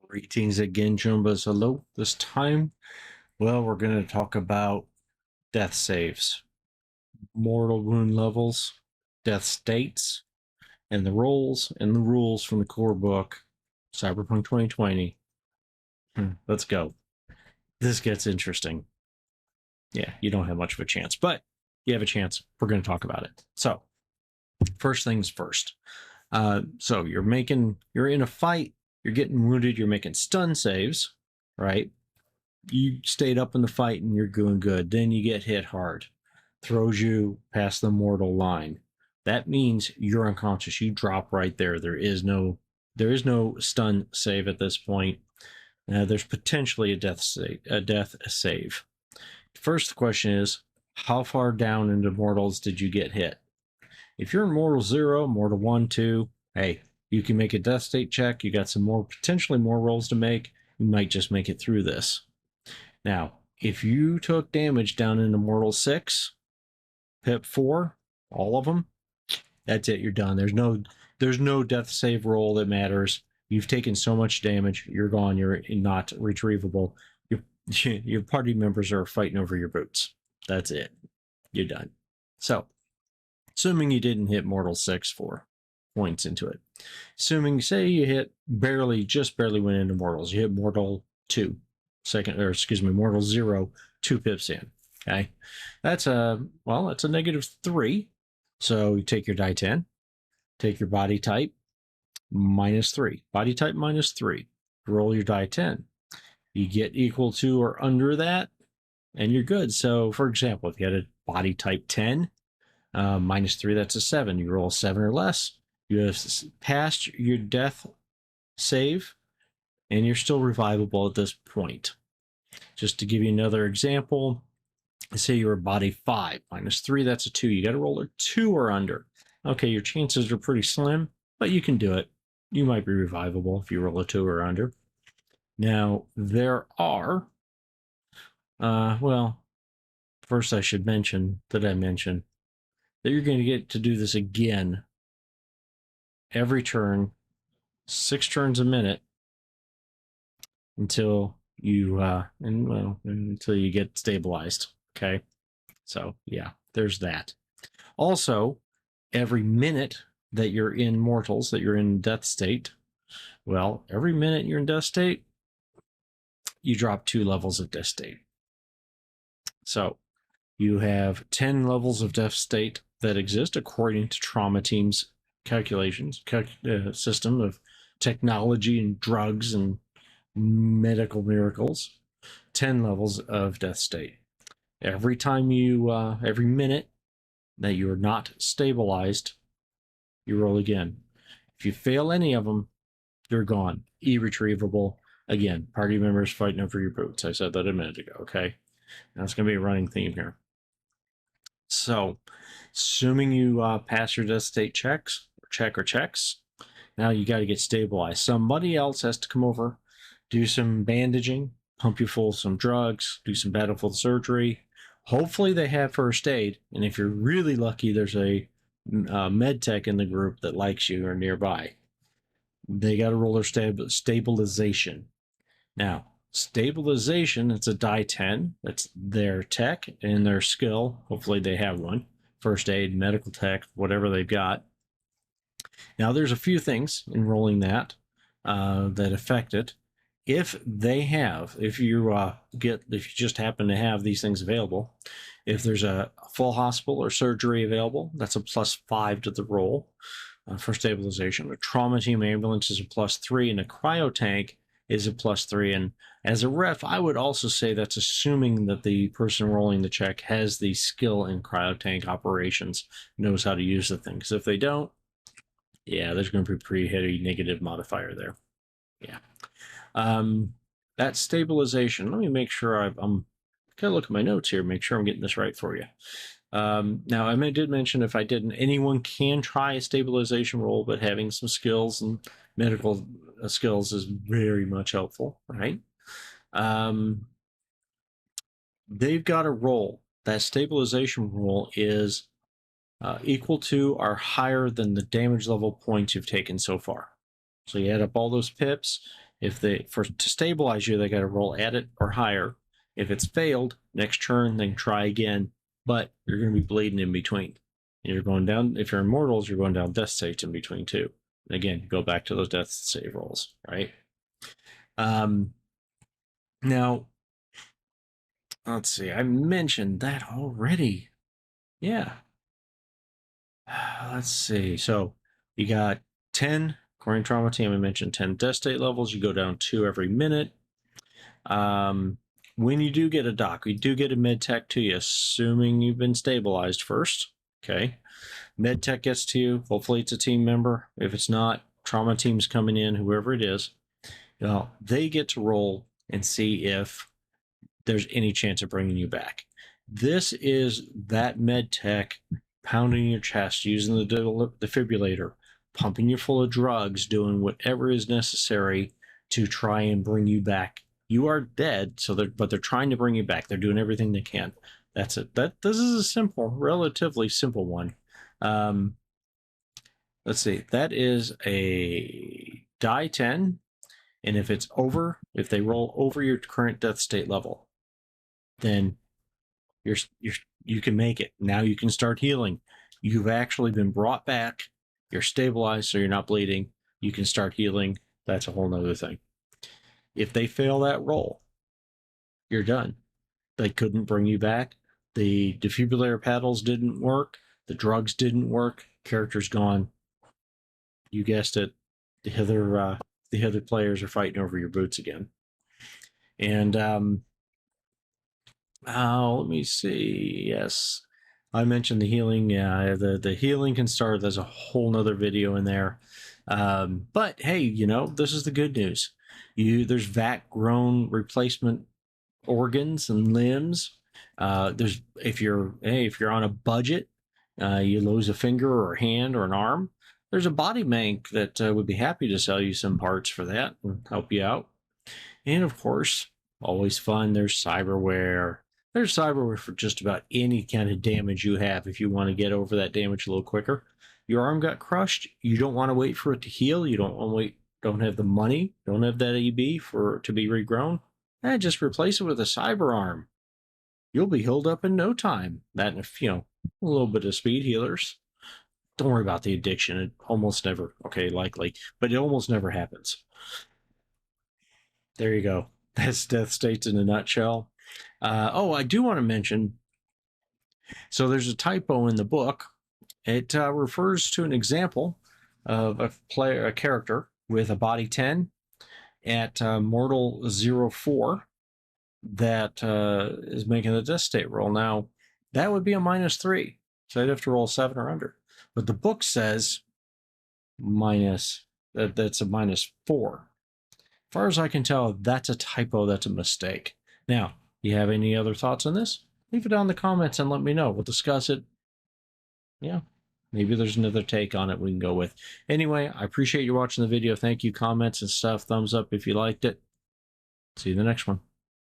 Greetings again, Jumbas. Hello. This time, well, we're going to talk about death saves, mortal wound levels, death states, and the roles and the rules from the core book, Cyberpunk 2020. Let's go. This gets interesting. Yeah, you don't have much of a chance, but you have a chance. We're going to talk about it. So, first things first. So you're in a fight, you're getting wounded, you're making stun saves, right? You stayed up in the fight and you're doing good. Then you get hit hard, throws you past the mortal line. That means you're unconscious. You drop right there. There is no stun save at this point. There's potentially a death save. First question is, how far down into mortals did you get hit? If you're in Mortal 0, Mortal 1, 2, hey, you can make a death state check. You got some potentially more rolls to make. You might just make it through this. Now, if you took damage down into Mortal 6, Pip 4, all of them, that's it. You're done. There's no death save roll that matters. You've taken so much damage. You're gone. You're not retrievable. Your party members are fighting over your boots. That's it. You're done. So, assuming you didn't hit Mortal 6 for points into it. Assuming, say you just barely went into Mortals. You hit Mortal 2, Mortal 0, 2 pips in. Okay. That's a -3. So you take your die 10, take your body type, -3. Body type -3. Roll your die 10. You get equal to or under that, and you're good. So, for example, if you had a body type 10, -3, that's a 7. You roll a 7 or less, you have passed your death save, and you're still revivable at this point. Just to give you another example, say you're a body 5, -3, that's a 2. You got to roll a 2 or under. Okay, your chances are pretty slim, but you can do it. You might be revivable if you roll a 2 or under. Now, there are, first I should mention that you're going to get to do this again every turn, 6 turns a minute, until you until you get stabilized. Okay, so yeah, there's that. Also, every minute that you're in mortals, that you're in death state, every minute you're in death state, you drop 2 levels of death state. So you have 10 levels of death state that exist according to Trauma Team's calculations, system of technology and drugs and medical miracles. 10 levels of death state. Every minute that you're not stabilized, you roll again. If you fail any of them, you're gone. Irretrievable. Again, party members fighting over your boots. I said that a minute ago, okay? That's going to be a running theme here. So, assuming you pass your death state checks, now you got to get stabilized. Somebody else has to come over, do some bandaging, pump you full of some drugs, do some battlefield surgery. Hopefully they have first aid, and if you're really lucky, there's a med tech in the group that likes you or nearby. They got to roll their stabilization. Now, stabilization, it's a die 10. That's their tech and their skill. Hopefully they have one. First aid, medical tech, whatever they've got. Now, there's a few things in rolling that affect it. If you just happen to have these things available, if there's a full hospital or surgery available, that's a +5 to the roll for stabilization. A trauma team ambulance is a +3, and a cryo tank is a +3. And as a ref, I would also say that's assuming that the person rolling the check has the skill in cryo tank operations, knows how to use the thing. Because if they don't, yeah, there's going to be a pretty heavy negative modifier there. Yeah. That stabilization, let me make sure I'm going to look at my notes here, make sure I'm getting this right for you. Now, I did mention if I didn't, anyone can try a stabilization roll, but having some skills and medical skills is very much helpful, right? They've got a roll. That stabilization roll is equal to or higher than the damage level points you've taken so far. So you add up all those pips, If they to stabilize you, they got to roll at it or higher. If it's failed, next turn, then try again. But you're going to be bleeding in between. You're going down. If you're immortals, you're going down death saves in between too. And again, go back to those death save rolls, right? Now, let's see. I mentioned that already. Yeah. Let's see. So you got 10 Corin Trauma Team. I mentioned 10 death state levels. You go down 2 every minute. When you do get a doc, we do get a med tech to you, assuming you've been stabilized first. Okay. Med tech gets to you. Hopefully it's a team member. If it's not, trauma team's coming in, whoever it is. Well, they get to roll and see if there's any chance of bringing you back. This is that med tech pounding your chest, using the defibrillator, pumping you full of drugs, doing whatever is necessary to try and bring you back. You are dead, but they're trying to bring you back. They're doing everything they can. That's it. This is a simple, relatively simple one. Let's see. That is a die 10, and if they roll over your current death state level, then you can make it. Now you can start healing. You've actually been brought back. You're stabilized, so you're not bleeding. You can start healing. That's a whole nother thing. If they fail that roll, you're done. They couldn't bring you back. The defibrillator paddles didn't work. The drugs didn't work. Character's gone. You guessed it. The other players are fighting over your boots again. And let me see. Yes, I mentioned the healing. Yeah, the healing can start. There's a whole nother video in there. But hey, this is the good news. There's vat-grown replacement organs and limbs. If you're on a budget, you lose a finger or a hand or an arm, there's a body bank that would be happy to sell you some parts for that and help you out. And of course, always fun, there's cyberware. There's cyberware for just about any kind of damage you have if you want to get over that damage a little quicker. Your arm got crushed, you don't want to wait for it to heal, you don't want to wait, don't have the money, don't have that EB to be regrown, just replace it with a cyber arm. You'll be healed up in no time. That and a little bit of speed healers. Don't worry about the addiction. It almost never, likely, but it almost never happens. There you go. That's death states in a nutshell. I do want to mention, so there's a typo in the book. It refers to an example of a character with a body 10 at Mortal 04 that is making the death state roll. Now, that would be a -3, so I'd have to roll 7 or under. But the book says that's a -4. As far as I can tell, that's a typo, that's a mistake. Now, you have any other thoughts on this? Leave it down in the comments and let me know. We'll discuss it. Yeah, maybe there's another take on it we can go with. Anyway, I appreciate you watching the video. Thank you, comments and stuff. Thumbs up if you liked it. See you in the next one.